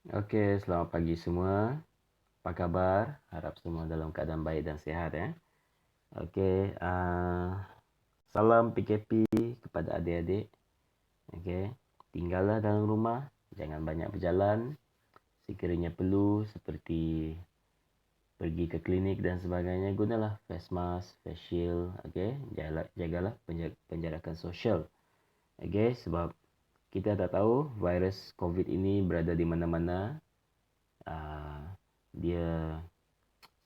Okey, selamat pagi semua. Apa khabar? Harap semua dalam keadaan baik dan sihat ya. Okey, salam PKP kepada adik-adik. Okey, tinggallah dalam rumah, jangan banyak berjalan. Sekiranya perlu seperti pergi ke klinik dan sebagainya, gunalah face mask, face shield. Okey, jagalah penjarakan sosial. Okey, sebab kita tak tahu virus COVID ini berada di mana-mana. Dia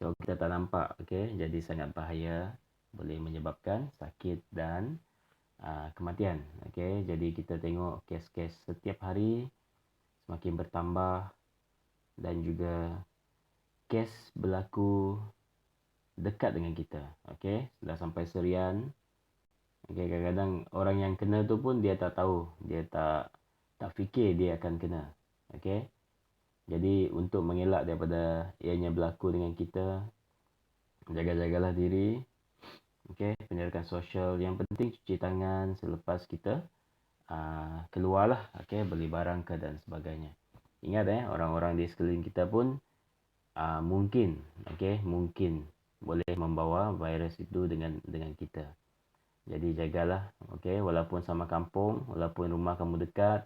So kita tak nampak, okey, jadi sangat bahaya, boleh menyebabkan sakit dan kematian. Okey, jadi kita tengok kes-kes setiap hari semakin bertambah dan juga kes berlaku dekat dengan kita. Okey, dah sampai serian. Okey, kadang-kadang orang yang kena tu pun dia tak tahu, dia tak fikir dia akan kena. Okey. Jadi untuk mengelak daripada ianya berlaku dengan kita, jaga-jagalah diri. Okey, penjarakan sosial. Yang penting cuci tangan selepas kita keluarlah, okey, beli barang ke dan sebagainya. Ingat orang-orang di sekeliling kita pun mungkin, okey, mungkin boleh membawa virus itu dengan kita. Jadi jagalah, okey, walaupun sama kampung, walaupun rumah kamu dekat,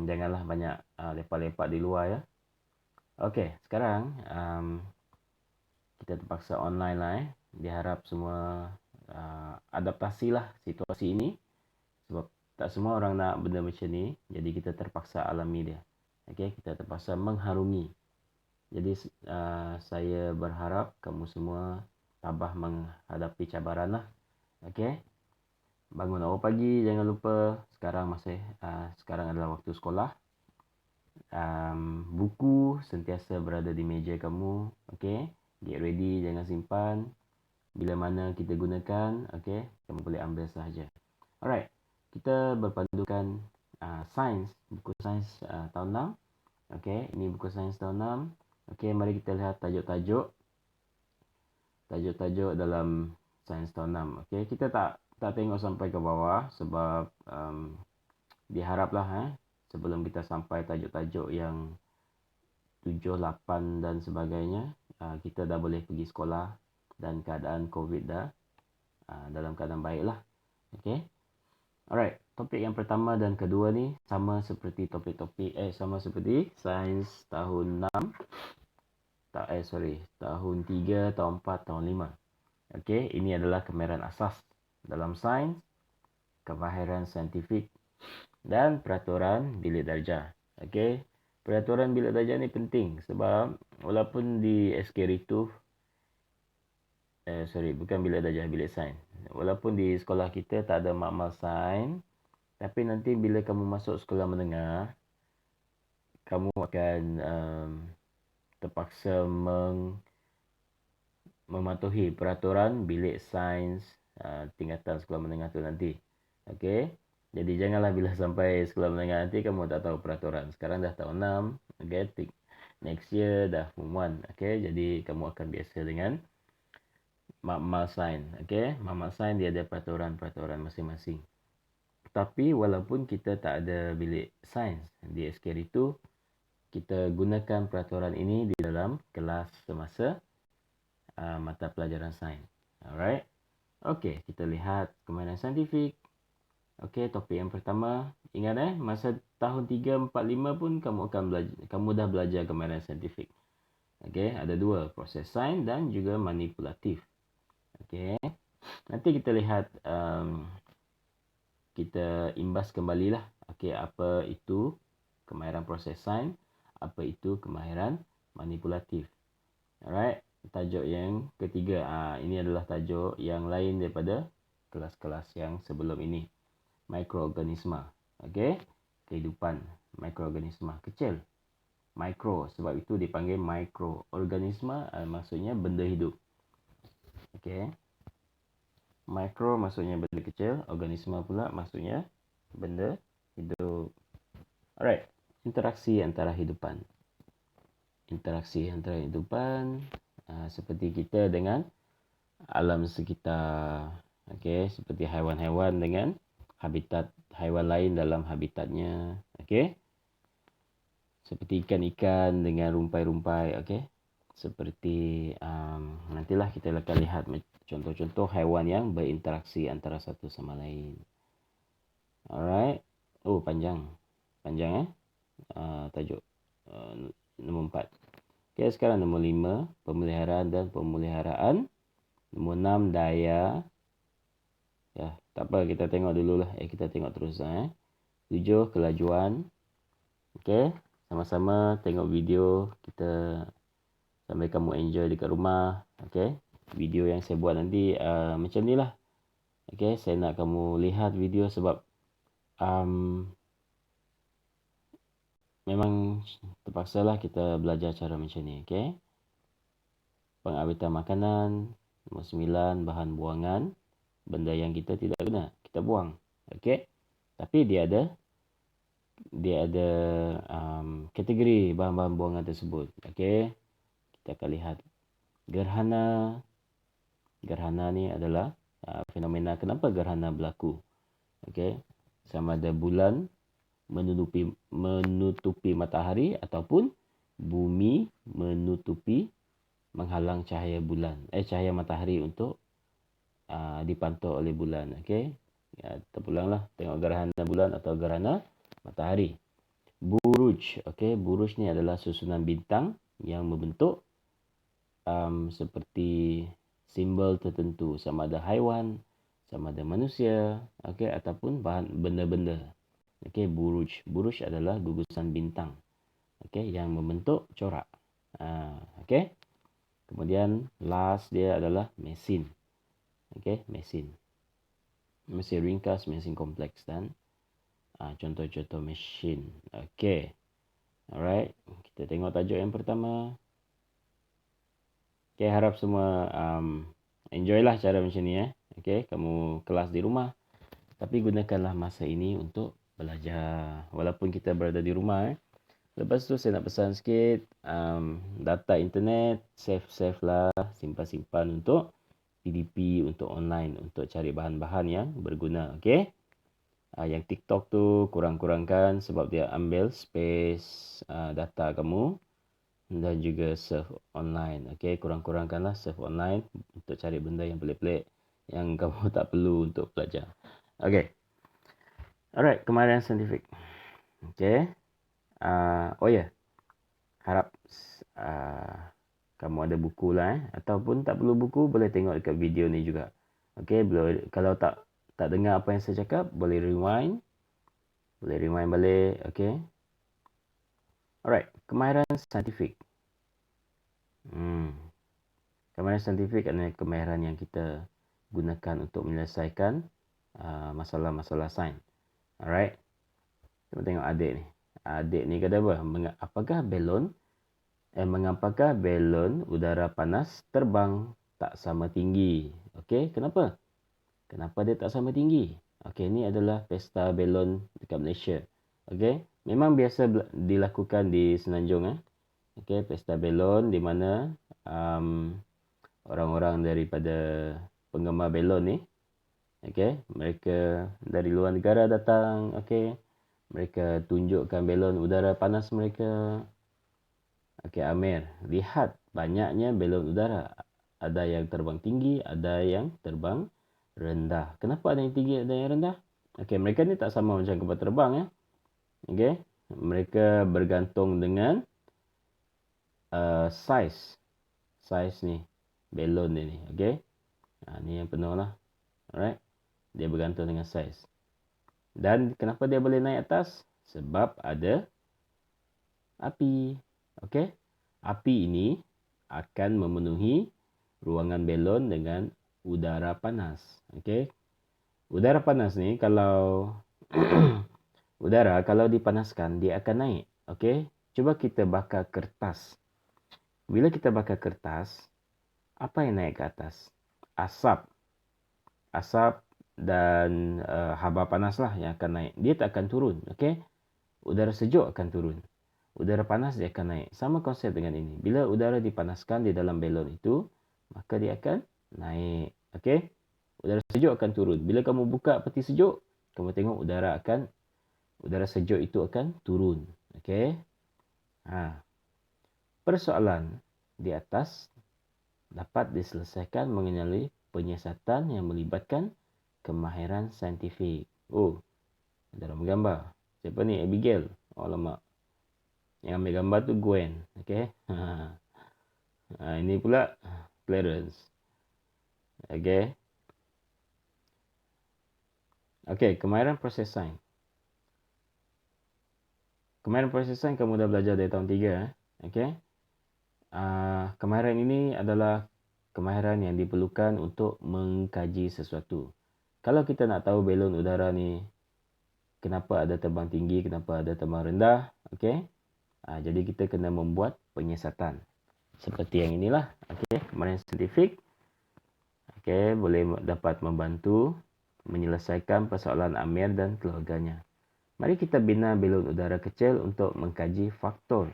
janganlah banyak lepak-lepak di luar ya. Okey, sekarang kita terpaksa online lah. Diharap semua adaptasilah situasi ini. Sebab tak semua orang nak benda macam ni. Jadi kita terpaksa alami dia. Okay, kita terpaksa mengharungi. Jadi saya berharap kamu semua tabah menghadapi cabaran lah. Okay. Bangun awal pagi, jangan lupa. Sekarang adalah waktu sekolah. Buku sentiasa berada di meja kamu. Okay. Get ready, jangan simpan. Bila mana kita gunakan, okay, kamu boleh ambil sahaja. Alright, kita berpandukan sains, buku sains tahun 6. Okay, ini buku sains tahun 6. Okay, mari kita lihat tajuk-tajuk dalam sains tahun 6. Okay, kita tak tengok sampai ke bawah sebab diharaplah sebelum kita sampai tajuk-tajuk yang 7, 8 dan sebagainya, kita dah boleh pergi sekolah dan keadaan COVID dah dalam keadaan baik lah. Okay. Alright, topik yang pertama dan kedua ni sama seperti sama seperti sains tahun 6. Tahun 3, tahun 4, tahun 5. Okay, ini adalah kemahiran asas dalam sains, kemahiran saintifik dan peraturan bilik darjah. Okay, peraturan bilik darjah ni penting sebab walaupun di SK Ritu, bukan bilik darjah, bilik sains. Walaupun di sekolah kita tak ada makmal sains, tapi nanti bila kamu masuk sekolah menengah, kamu akan terpaksa mematuhi peraturan bilik sains tingkatan sekolah menengah tu nanti. Okey. Jadi janganlah bila sampai sekolah menengah nanti kamu tak tahu peraturan. Sekarang dah tahun 6, okey. Next year dah form 1. Okey, jadi kamu akan biasa dengan makmal sains. Okey, makmal sains dia ada peraturan-peraturan masing-masing. Tapi walaupun kita tak ada bilik sains di SK itu, kita gunakan peraturan ini di dalam kelas semasa mata pelajaran sains. Alright. Okey, kita lihat kemahiran saintifik. Okey, topik yang pertama. Ingat masa tahun 3, 4, 5 pun kamu dah belajar kemahiran saintifik. Okey, ada dua, proses sains dan juga manipulatif. Okey. Nanti kita lihat kita imbas kembalilah. Okey, apa itu kemahiran proses sains, apa itu kemahiran manipulatif. Alright, tajuk yang ketiga. Ini adalah tajuk yang lain daripada kelas-kelas yang sebelum ini. Mikroorganisma. Okey, kehidupan mikroorganisma kecil. Mikro, sebab itu dipanggil mikroorganisma, maksudnya benda hidup. Okey. Mikro maksudnya benda kecil, organisma pula maksudnya benda hidup. Alright, interaksi antara hidupan. Interaksi antara hidupan seperti kita dengan alam sekitar. Okey, seperti haiwan-haiwan dengan habitat haiwan lain dalam habitatnya. Okey. seperti ikan-ikan dengan rumpai-rumpai, okey. Seperti nantilah kita akan lihat contoh-contoh haiwan yang berinteraksi antara satu sama lain. Alright. Oh, panjang. Panjang tajuk nombor 4. Okey, sekarang nombor 5, pemeliharaan dan pemeliharaan. Nombor 6, daya. Ya, tak apa, kita tengok dululah. Kita tengok terus 7, kelajuan. Okey, sama-sama tengok video kita sampai kamu enjoy dekat rumah. Okey, video yang saya buat nanti macam ni lah. Okey, saya nak kamu lihat video sebab memang terpaksalah kita belajar cara macam ni. Okey, pengawetan makanan. Nombor 9, bahan buangan. Benda yang kita tidak guna, kita buang. Okey, tapi dia ada kategori bahan-bahan buangan tersebut. Okey, kita akan lihat gerhana. Gerhana ni adalah fenomena kenapa gerhana berlaku. Okey, sama ada bulan menutupi matahari ataupun bumi menghalang cahaya bulan, cahaya matahari untuk dipantau oleh bulan. Okey, terpulanglah tengok gerhana bulan atau gerhana matahari. Buruj. Okey, buruj ni adalah susunan bintang yang membentuk seperti simbol tertentu, sama ada haiwan, sama ada manusia, okey, ataupun benda-benda. Okey, buruj. Buruj adalah gugusan bintang, okey, yang membentuk corak. Okey. Kemudian last dia adalah mesin. Okey, mesin. Mesin ringkas, mesin kompleks dan contoh-contoh mesin. Okey. Alright, kita tengok tajuk yang pertama. Okay, harap semua enjoy lah cara macam ni. Okay, kamu kelas di rumah. Tapi gunakanlah masa ini untuk belajar. Walaupun kita berada di rumah. Lepas tu saya nak pesan sikit. Data internet, save lah. Simpan-simpan untuk PDP, untuk online. Untuk cari bahan-bahan yang berguna. Okay. Yang TikTok tu kurang-kurangkan sebab dia ambil space data kamu. Dan juga surf online. Okey, kurang-kurangkanlah surf online untuk cari benda yang pelik-pelik yang kamu tak perlu untuk belajar. Okey. Alright, kemahiran saintifik. Okey. Oh ya. Yeah. Harap kamu ada buku lah ataupun tak perlu buku, boleh tengok dekat video ni juga. Okey, kalau tak dengar apa yang saya cakap, boleh rewind. Boleh rewind balik, okey. Alright, kemahiran saintifik. Kemahiran saintifik adalah kemahiran yang kita gunakan untuk menyelesaikan masalah-masalah sains. Alright. Kita tengok adik ni. Adik ni kata apa? Mengapakah belon udara panas terbang tak sama tinggi? Okey, kenapa? Kenapa dia tak sama tinggi? Okey, ini adalah pesta belon dekat Malaysia. Okey, memang biasa dilakukan di Semenanjung. Okey, pesta belon di mana orang-orang daripada penggemar belon ni, okey, mereka dari luar negara datang, okey, mereka tunjukkan belon udara panas mereka. Okey, Amir, lihat banyaknya belon udara. Ada yang terbang tinggi, ada yang terbang rendah. Kenapa ada yang tinggi, ada yang rendah? Okey, mereka ni tak sama macam kapal terbang Okey, mereka bergantung dengan saiz ni belon ni. Okey, ni yang penuh lah. Alright, dia bergantung dengan saiz. Dan kenapa dia boleh naik atas? Sebab ada api. Okey, api ini akan memenuhi ruangan belon dengan udara panas. Okey, udara panas ni kalau udara kalau dipanaskan dia akan naik. Okey, cuba kita bakar kertas. Bila kita bakar kertas, apa yang naik ke atas? Asap. Asap dan haba panas lah yang akan naik. Dia tak akan turun. Okey, udara sejuk akan turun. Udara panas dia akan naik. Sama konsep dengan ini. Bila udara dipanaskan di dalam belon itu, maka dia akan naik. Okey, udara sejuk akan turun. Bila kamu buka peti sejuk, kamu tengok udara sejuk itu akan turun. Okey. Persoalan di atas dapat diselesaikan mengenai penyiasatan yang melibatkan kemahiran saintifik. Oh, dalam gambar. Siapa ni? Abigail. Oh, lama. Yang ambil gambar tu Gwen. Okey. Ini pula Clarence. Okey. Okey, kemahiran proses sains. Kemahiran proses sains kamu dah belajar dari tahun 3. Okey. Kemahiran ini adalah kemahiran yang diperlukan untuk mengkaji sesuatu. Kalau kita nak tahu balon udara ni kenapa ada terbang tinggi, kenapa ada terbang rendah, okey. Jadi kita kena membuat penyiasatan. Seperti yang inilah, okey, kemahiran saintifik. Okey, boleh dapat membantu menyelesaikan persoalan Amir dan keluarganya. Mari kita bina balon udara kecil untuk mengkaji faktor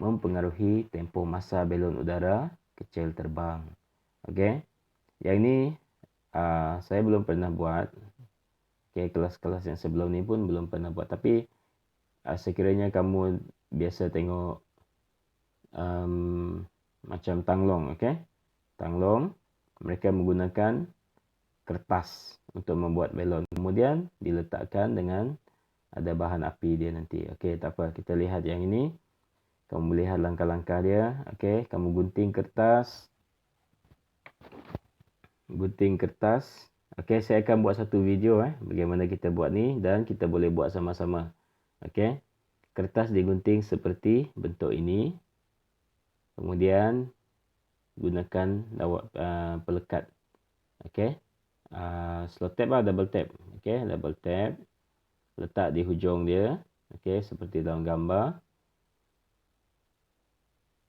mempengaruhi tempoh masa balon udara kecil terbang. Okey. Yang ini saya belum pernah buat. Okey, kelas-kelas yang sebelum ni pun belum pernah buat. Tapi sekiranya kamu biasa tengok macam Tanglong, okey? Tanglong, mereka menggunakan kertas untuk membuat balon. Kemudian diletakkan dengan ada bahan api dia nanti. Okey, tak apa. Kita lihat yang ini. Kamu melihat langkah-langkah dia. Okey, kamu gunting kertas. Gunting kertas. Okey, saya akan buat satu video bagaimana kita buat ni dan kita boleh buat sama-sama. Okey. Kertas digunting seperti bentuk ini. Kemudian gunakan pelekat. Okey. Slow tap double tap. Okey, double tap. Letak di hujung dia. Okey, seperti dalam gambar.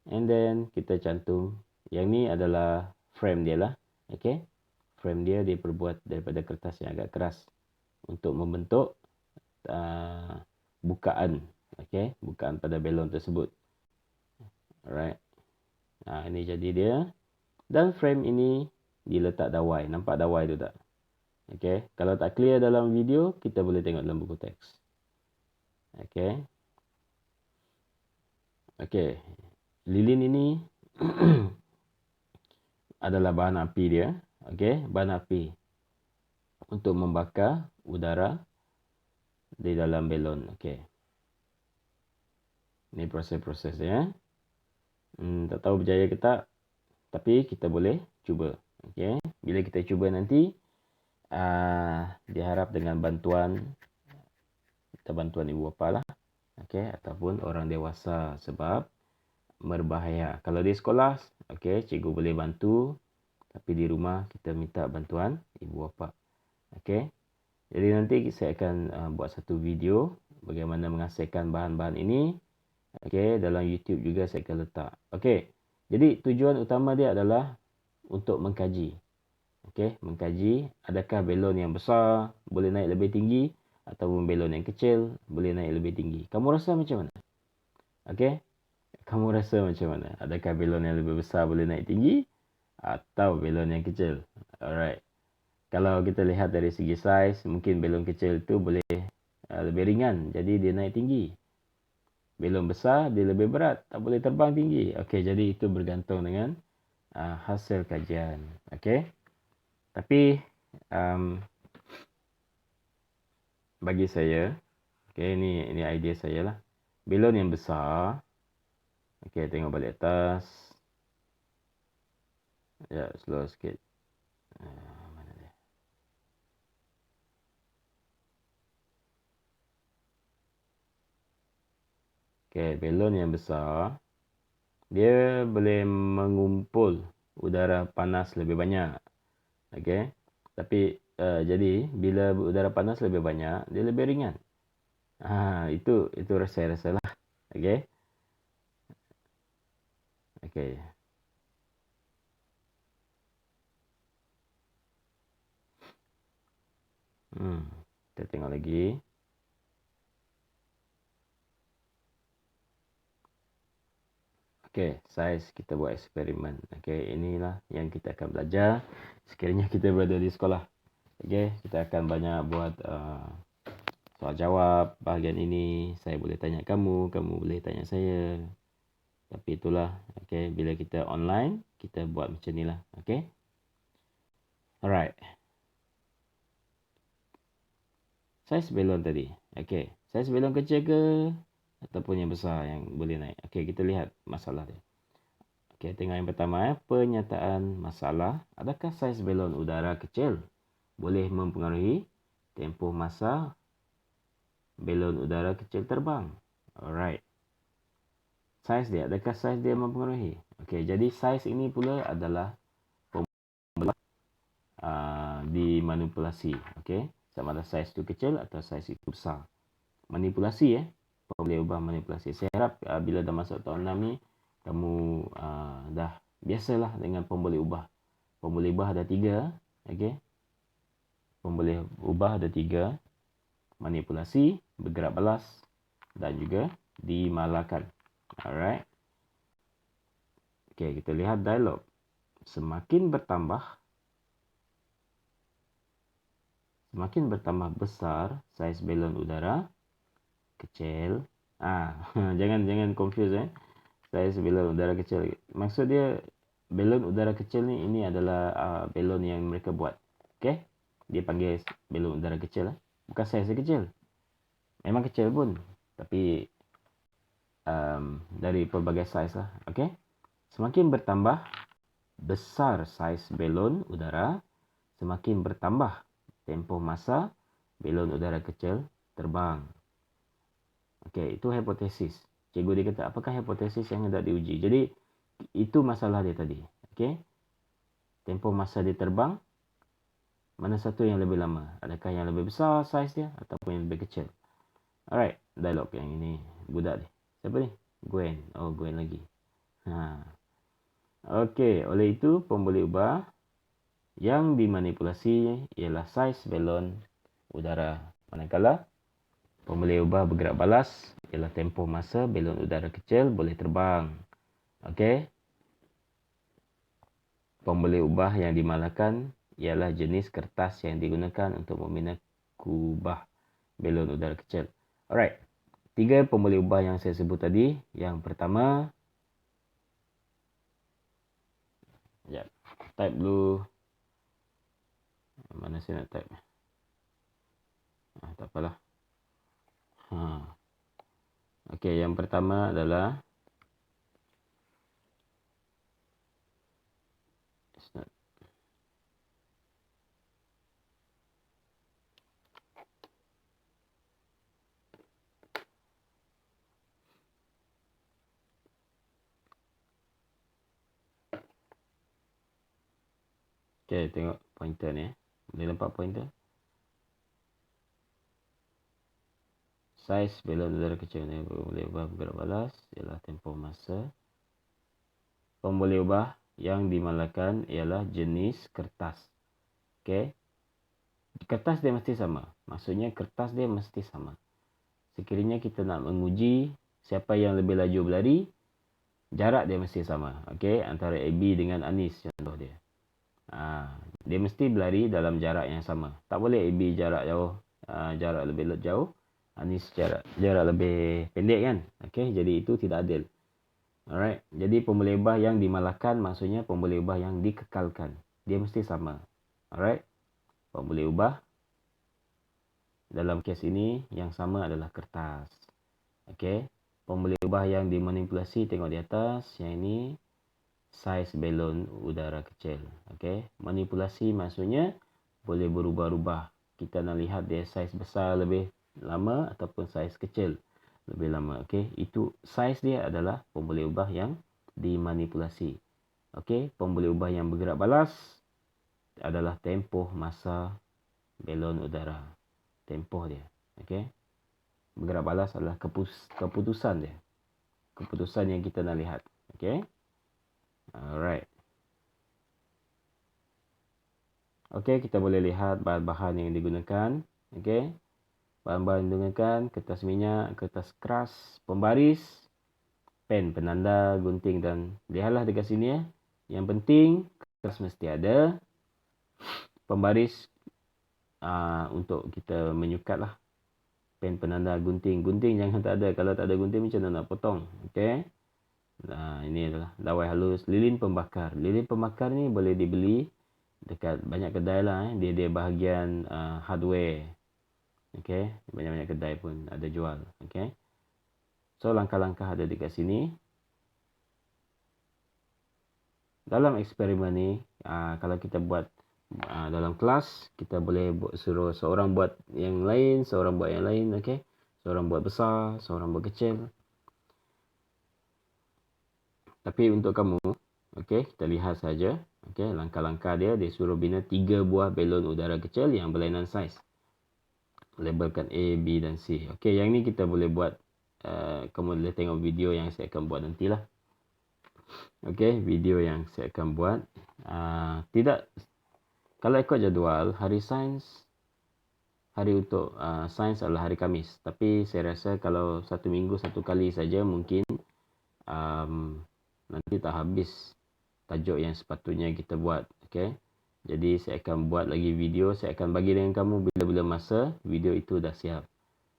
And then kita cantum. Yang ni adalah frame dia lah. Okey. Frame dia diperbuat daripada kertas yang agak keras untuk membentuk bukaan. Okey, bukaan pada balon tersebut. Alright. Ini jadi dia. Dan frame ini diletak dawai. Nampak dawai tu tak? Okey, kalau tak clear dalam video, kita boleh tengok dalam buku teks. Okey. Okey. Lilin ini adalah bahan api dia. Okey, bahan api untuk membakar udara di dalam balon. Okey. Ini proses-proses dia. Tak tahu berjaya ke tak, tapi kita boleh cuba. Okey. Bila kita cuba nanti, diharap dengan bantuan ibu bapa lah. Okey, ataupun orang dewasa sebab berbahaya. Kalau di sekolah, okey, cikgu boleh bantu, tapi di rumah kita minta bantuan ibu bapa. Okey. Jadi nanti saya akan buat satu video bagaimana menghasilkan bahan-bahan ini. Okey, dalam YouTube juga saya akan letak. Okey. Jadi tujuan utama dia adalah untuk mengkaji. Okey, mengkaji adakah balon yang besar boleh naik lebih tinggi ataupun balon yang kecil boleh naik lebih tinggi. Kamu rasa macam mana? Okey. Kamu rasa macam mana? Adakah balon yang lebih besar boleh naik tinggi atau balon yang kecil? Alright. Kalau kita lihat dari segi saiz, mungkin balon kecil tu boleh lebih ringan, jadi dia naik tinggi. Balon besar dia lebih berat, tak boleh terbang tinggi. Okey, jadi itu bergantung dengan hasil kajian. Okey. Tapi bagi saya, okey, ini idea saya lah. Balon yang besar. Okey, tengok balik atas. Ya, slow sikit. Mana dia? Okey, balon yang besar. Dia boleh mengumpul udara panas lebih banyak. Okey. Tapi jadi bila udara panas lebih banyak, dia lebih ringan. Itu saya rasa lah. Okey. Okey. Kita tengok lagi. Okey, saiz kita buat eksperimen. Okey, inilah yang kita akan belajar sekiranya kita berada di sekolah. Okey, kita akan banyak buat soal jawab bahagian ini. Saya boleh tanya kamu, kamu boleh tanya saya. Tapi itulah, okay, bila kita online, kita buat macam ni lah, okay. Alright. Saiz belon tadi, okay. Saiz belon kecil ke ataupun yang besar yang boleh naik. Okay, kita lihat masalah dia. Okay, tengok yang pertama, pernyataan masalah. Adakah saiz belon udara kecil boleh mempengaruhi tempoh masa belon udara kecil terbang? Alright. Saiz dia, adakah saiz dia mempengaruhi? Okey, jadi saiz ini pula adalah dimanipulasi. Okey, sama ada saiz itu kecil atau saiz itu besar. Manipulasi boleh ubah manipulasi. Saya harap bila dah masuk tahun 6 ni, kamu dah biasalah dengan pemboleh ubah. Pemboleh ubah ada 3. Okey, pemboleh ubah ada 3. Manipulasi, bergerak balas dan juga dimalakan. Alright. Okey, kita lihat dialog. Semakin bertambah besar saiz belon udara kecil. Jangan confuse saiz belon udara kecil. Maksud dia belon udara kecil ni, ini adalah belon yang mereka buat. Okey? Dia panggil belon udara kecil. Bukan saiz kecil. Memang kecil pun, tapi dari pelbagai saiz lah. Okey? Semakin bertambah besar saiz belon udara, semakin bertambah tempoh masa belon udara kecil terbang. Okey, itu hipotesis. Cikgu dia kata, apakah hipotesis yang hendak diuji? Jadi, itu masalah dia tadi. Okey? Tempoh masa dia terbang, mana satu yang lebih lama? Adakah yang lebih besar saiz dia ataupun yang lebih kecil? Alright, dialog yang ini. Budak dia. Siapa ni? Gwen. Oh, Gwen lagi. Okey, oleh itu pemboleh ubah yang dimanipulasi ialah saiz belon udara. Manakala pemboleh ubah bergerak balas ialah tempoh masa belon udara kecil boleh terbang. Okey. Pemboleh ubah yang dimalakan ialah jenis kertas yang digunakan untuk membina kubah belon udara kecil. Alright. 3 pemboleh ubah yang saya sebut tadi. Yang pertama, type dulu. Mana saya nak type? Tak apalah. Okey, yang pertama adalah okey, tengok pointer ni. Boleh nampak pointer? Saiz belon udara kecil ni boleh ubah bergerak balas ialah tempoh masa. Pemboleh ubah yang dimalakan ialah jenis kertas. Okey. Kertas dia mesti sama. Maksudnya kertas dia mesti sama. Sekiranya kita nak menguji siapa yang lebih laju berlari, jarak dia mesti sama. Okey, antara AB dengan Anis contoh dia. Dia mesti berlari dalam jarak yang sama. Tak boleh AB jarak jauh, jarak lebih jauh, Anis jarak lebih pendek kan. Okey, jadi itu tidak adil. Alright. Jadi pemboleh ubah yang dimalahkan maksudnya pemboleh ubah yang dikekalkan. Dia mesti sama. Alright. Pemboleh ubah dalam kes ini yang sama adalah kertas. Okey. Pemboleh ubah yang dimanipulasi tengok di atas. Yang ini saiz belon udara kecil. Okey. Manipulasi maksudnya boleh berubah-ubah. Kita nak lihat dia saiz besar lebih lama ataupun saiz kecil lebih lama. Okey. Itu saiz dia adalah pemboleh ubah yang dimanipulasi. Okey. Pemboleh ubah yang bergerak balas adalah tempoh masa belon udara. Tempoh dia. Okey. Bergerak balas adalah keputusan dia. Keputusan yang kita nak lihat. Okey. Alright. Okey, kita boleh lihat bahan-bahan yang digunakan. Okey. Bahan-bahan yang digunakan, kertas minyak, kertas keras, pembaris, pen, penanda, gunting dan lihatlah dekat sini Yang penting, kertas mesti ada. Pembaris untuk kita menyukat lah. pen penanda gunting. Gunting jangan tak ada. Kalau tak ada gunting macam mana nak potong. Okey. Nah, ini adalah dawai halus. Lilin pembakar. Lilin pembakar ni boleh dibeli dekat banyak kedai lah. Dia bahagian hardware. Okey. Banyak-banyak kedai pun ada jual. Okey. So, langkah-langkah ada dekat sini. Dalam eksperimen ni, kalau kita buat dalam kelas, kita boleh suruh seorang buat yang lain, seorang buat yang lain, okey. Seorang buat besar, seorang buat kecil. Tapi untuk kamu, okey, kita lihat saja. Okey, langkah-langkah dia suruh bina 3 buah belon udara kecil yang berlainan saiz. Labelkan A, B dan C. Okey, yang ni kita boleh buat, kamu boleh tengok video yang saya akan buat nantilah. Okey, video yang saya akan buat. Tidak, kalau ikut jadual, hari sains, hari untuk sains adalah hari Khamis. Tapi saya rasa kalau satu minggu satu kali saja mungkin nanti tak habis tajuk yang sepatutnya kita buat. Okey. Jadi saya akan buat lagi video, saya akan bagi dengan kamu bila-bila masa video itu dah siap.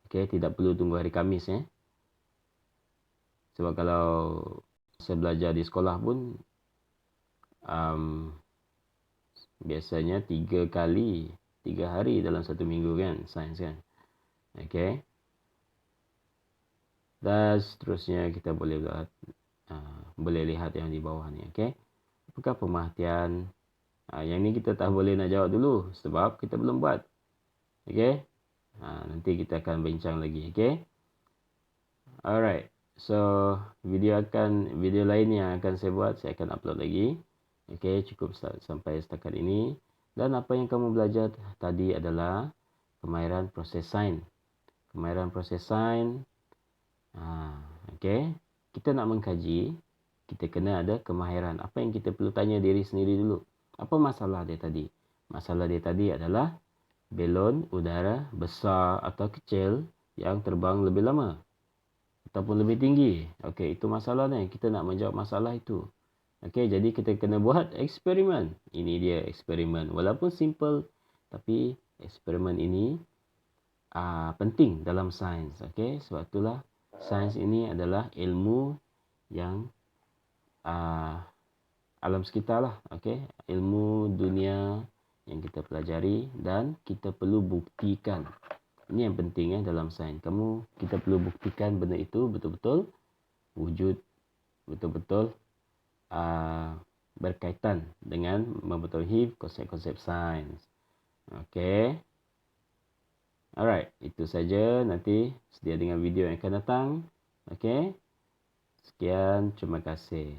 Okey, tidak perlu tunggu hari Khamis Sebab kalau saya belajar di sekolah pun biasanya 3 hari dalam satu minggu kan, sains kan. Okey. Dan seterusnya kita boleh lihat yang di bawah ni. Okey. Apakah pemerhatian? Yang ni kita tak boleh nak jawab dulu sebab kita belum buat. Okey. Nanti kita akan bincang lagi. Okey. Alright. So, video lain yang akan saya buat, saya akan upload lagi. Okey, cukup sampai setakat ini. Dan apa yang kamu belajar tadi adalah kemahiran proses sains. Kemahiran proses sains. Okey. Kita nak mengkaji, kita kena ada kemahiran. Apa yang kita perlu tanya diri sendiri dulu? Apa masalah dia tadi? Masalah dia tadi adalah belon udara besar atau kecil yang terbang lebih lama ataupun lebih tinggi. Okey, itu masalahnya. Kita nak menjawab masalah itu. Okey, jadi kita kena buat eksperimen. Ini dia eksperimen. Walaupun simple, tapi eksperimen ini penting dalam sains. Okey, sebab itulah sains ini adalah ilmu yang alam sekitar lah. Okey, ilmu dunia yang kita pelajari dan kita perlu buktikan. Ini yang penting dalam sains. Kita perlu buktikan benda itu betul-betul wujud, betul-betul berkaitan dengan memperoleh konsep-konsep sains. Okey. Alright, itu saja. Nanti sedia dengan video yang akan datang. Okey. Sekian, terima kasih.